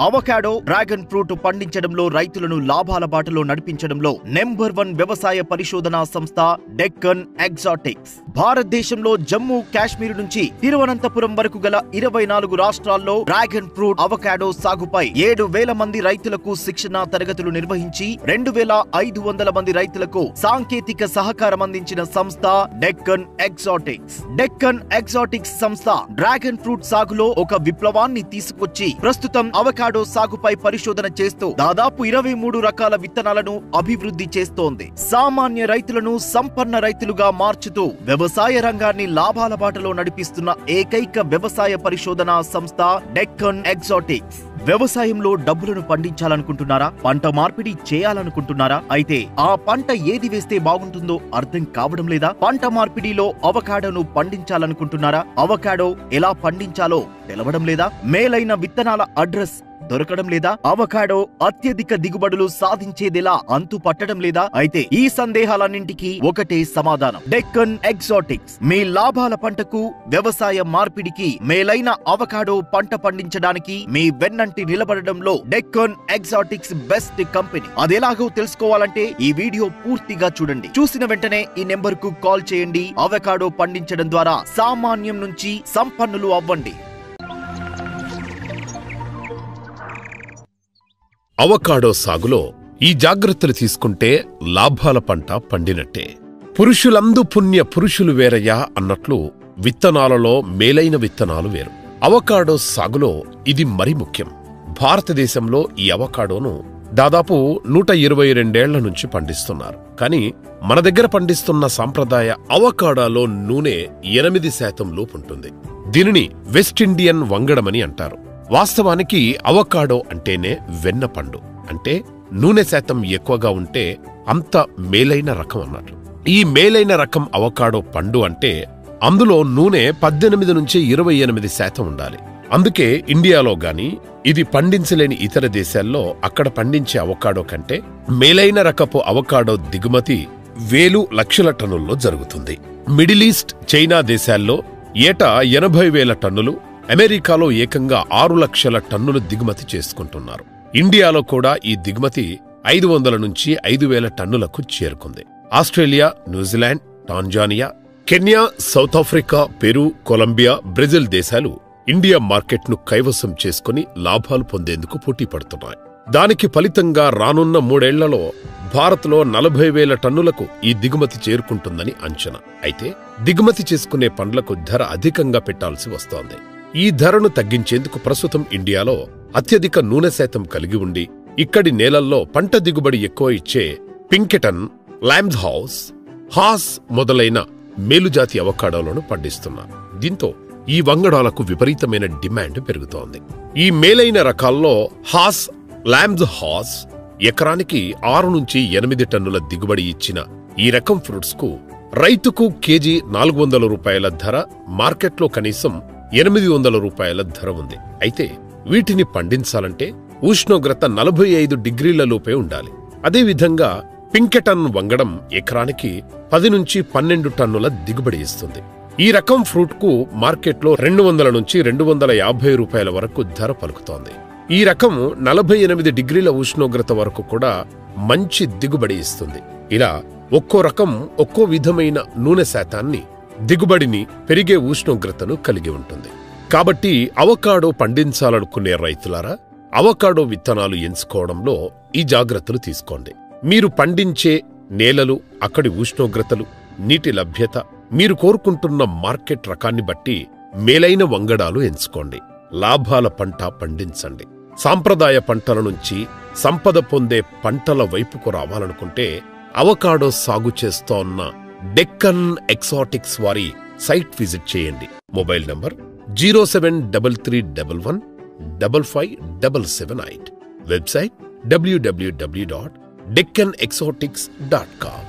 Avocado, dragon fruit పండించడంలో రైతులను లాభాల బాటలో నడిపించడంలో నెంబర్ 1 వ్యవసాయ పరిశోధనా సంస్థ డెక్కన్ ఎగ్జాటిక్స్. భారతదేశంలో జమ్మూ కాశ్మీర్ నుంచి తిరువనంతపురం వరకు గల 24 రాష్ట్రాల్లో డ్రాగన్ ఫ్రూట్, అవకాడో సాగుపై 7,000 మంది రైతులకు శిక్షణ తరగతులు నిర్వహించి 2,500 మంది రైతులకు సాంకేతిక సహకారం అందించిన సంస్థ డెక్కన్ ఎగ్జాటిక్స్. డెక్కన్ ఎగ్జాటిక్స్ సంస్థ డ్రాగన్ ఫ్రూట్ సాగులో ఒక విప్లవాన్ని తీసుకొచ్చి ప్రస్తుతం అవకాడో సాగుపై పరిశోధన చేస్తూ దాదాపు 23 రకాల విత్తనాలను అభివృద్ధి చేస్తోంది. సామాన్య రైతులను సంపన్న రైతులుగా మార్చుతూ వ్యవసాయ రంగాన్ని లాభాల బాటలో నడిపిస్తున్న ఏకైక వ్యవసాయ పరిశోధనా సంస్థ డెక్కన్ ఎగ్జాటిక్స్. వ్యవసాయంలో డబ్బులను పండించాలనుకుంటున్నారా? పంట మార్పిడి చేయాలనుకుంటున్నారా? అయితే ఆ పంట ఏది వేస్తే బాగుంటుందో అర్థం కావడం లేదా? పంట మార్పిడిలో అవకాడోను పండించాలనుకుంటున్నారా? అవకాడో ఎలా పండించాలో తెలవడం లేదా? మేలైన విత్తనాల అడ్రస్ దొరకడం లేదా? అవకాడో అత్యధిక దిగుబడులు సాధించేదిలా అంతు పట్టడం లేదా? అయితే ఈ సందేహాలన్నింటికీ ఒకటే సమాధానం. డెక్కన్ ఎగ్జాటిక్స్ మీ లాభాల పంటకు, వ్యవసాయ మార్పిడికి, మేలైన అవకాడో పంట పండించడానికి మీ వెన్నంటి నిలబడడంలో డెక్కన్ ఎగ్జాటిక్స్ బెస్ట్ కంపెనీ. అదెలాగో తెలుసుకోవాలంటే ఈ వీడియో పూర్తిగా చూడండి. చూసిన వెంటనే ఈ నెంబర్ కు కాల్ చేయండి. అవకాడో పండించడం ద్వారా సామాన్యం నుంచి సంపన్నులు అవ్వండి. అవకాడో సాగులో ఈ జాగ్రత్తలు తీసుకుంటే లాభాల పంట పండినట్టే. పురుషులందు పుణ్య పురుషులు వేరయ్యా అన్నట్లు విత్తనాలలో మేలైన విత్తనాలు వేరు. అవకాడో సాగులో ఇది మరి ముఖ్యం. భారతదేశంలో ఈ అవకాడోను దాదాపు 122 ఏళ్ల నుంచి పండిస్తున్నారు. కానీ మన దగ్గర పండిస్తున్న సాంప్రదాయ అవకాడోలో నూనె 8% లోపుంటుంది. దీనిని వెస్ట్ ఇండియన్ వంగడమని అంటారు. వాస్తవానికి అవకాడో అంటేనే వెన్న పండు. అంటే నూనె శాతం ఎక్కువగా ఉంటే అంత మేలైన రకం అన్నట్లు. ఈ మేలైన రకం అవకాడో పండు అంటే అందులో నూనె 18 నుంచి 28% ఉండాలి. అందుకే ఇండియాలో గాని ఇది పండించలేని ఇతర దేశాల్లో అక్కడ పండించే అవకాడో కంటే మేలైన రకపు అవకాడో దిగుమతి వేలు లక్షల టన్నుల్లో జరుగుతుంది. మిడిల్ ఈస్ట్, చైనా దేశాల్లో ఏటా 80,000 టన్నులు, అమెరికాలో ఏకంగా 6 లక్షల టన్నులు దిగుమతి చేసుకుంటున్నారు. ఇండియాలో కూడా ఈ దిగుమతి 500 నుంచి 5,000 టన్నులకు చేరుకుంది. Australia, New Zealand, Tanzania, Kenya, South Africa, Peru, Colombia, Brazil దేశాలు ఇండియా మార్కెట్ను కైవసం చేసుకుని లాభాలు పొందేందుకు పోటీ పడుతున్నాయి. దానికి ఫలితంగా రానున్న 3 ఏళ్లలో భారత్లో 40,000 టన్నులకు ఈ దిగుమతి చేరుకుంటుందని అంచనా. అయితే దిగుమతి చేసుకునే పండ్లకు ధర అధికంగా పెట్టాల్సి వస్తోంది. ఈ ధరను తగ్గించేందుకు ప్రస్తుతం ఇండియాలో అత్యధిక నూనె శాతం కలిగి ఉండి ఇక్కడి నేలల్లో పంట దిగుబడి ఎక్కువ ఇచ్చే పింకెటన్, లామ్స్ హౌస్, హాస్ మొదలైన మేలుజాతి అవకాడోలను పండిస్తున్నారు. దీంతో ఈ వంగడాలకు విపరీతమైన డిమాండ్ పెరుగుతోంది. ఈ మేలైన రకాల్లో హాస్, లామ్స్ హాస్ ఎకరానికి 6 నుంచి 8 టన్నుల దిగుబడి ఇచ్చిన ఈ రకం ఫ్రూట్స్ కు రైతుకు కేజీ 400 రూపాయల ధర, మార్కెట్లో కనీసం 800 రూపాయల ధర ఉంది. అయితే వీటిని పండించాలంటే ఉష్ణోగ్రత 45 డిగ్రీల లోపే ఉండాలి. అదేవిధంగా పింకెటన్ వంగడం ఎకరానికి 10 నుంచి 12 టన్నుల దిగుబడి ఇస్తుంది. ఈ రకం ఫ్రూట్ కు మార్కెట్లో 200 నుంచి 250 రూపాయల వరకు ధర పలుకుతోంది. ఈ రకం 48 డిగ్రీల ఉష్ణోగ్రత వరకు కూడా మంచి దిగుబడి ఇస్తుంది. ఇలా ఒక్కో రకం ఒక్కో విధమైన నూనె శాతాన్ని, దిగుబడిని, పెరిగే ఉష్ణోగ్రతను కలిగి ఉంటుంది. కాబట్టి అవకాడో పండించాలనుకునే రైతులారా, అవకాడో విత్తనాలు ఎంచుకోవడంలో ఈ జాగ్రత్తలు తీసుకోండి. మీరు పండించే నేలలు, అక్కడి ఉష్ణోగ్రతలు, నీటి లభ్యత, మీరు కోరుకుంటున్న మార్కెట్ రకాన్ని బట్టి మేలైన వంగడాలు ఎంచుకోండి. లాభాల పంట పండించండి. సాంప్రదాయ పంటల నుంచి సంపద పొందే పంటల వైపుకు రావాలనుకుంటే అవకాడో సాగు చేస్తోన్న డెక్కన్ ఎగ్జాటిక్స్ వారి సైట్ విజిట్ చేయండి. Mobile number 0733115578. Website www.deccanexotics.com.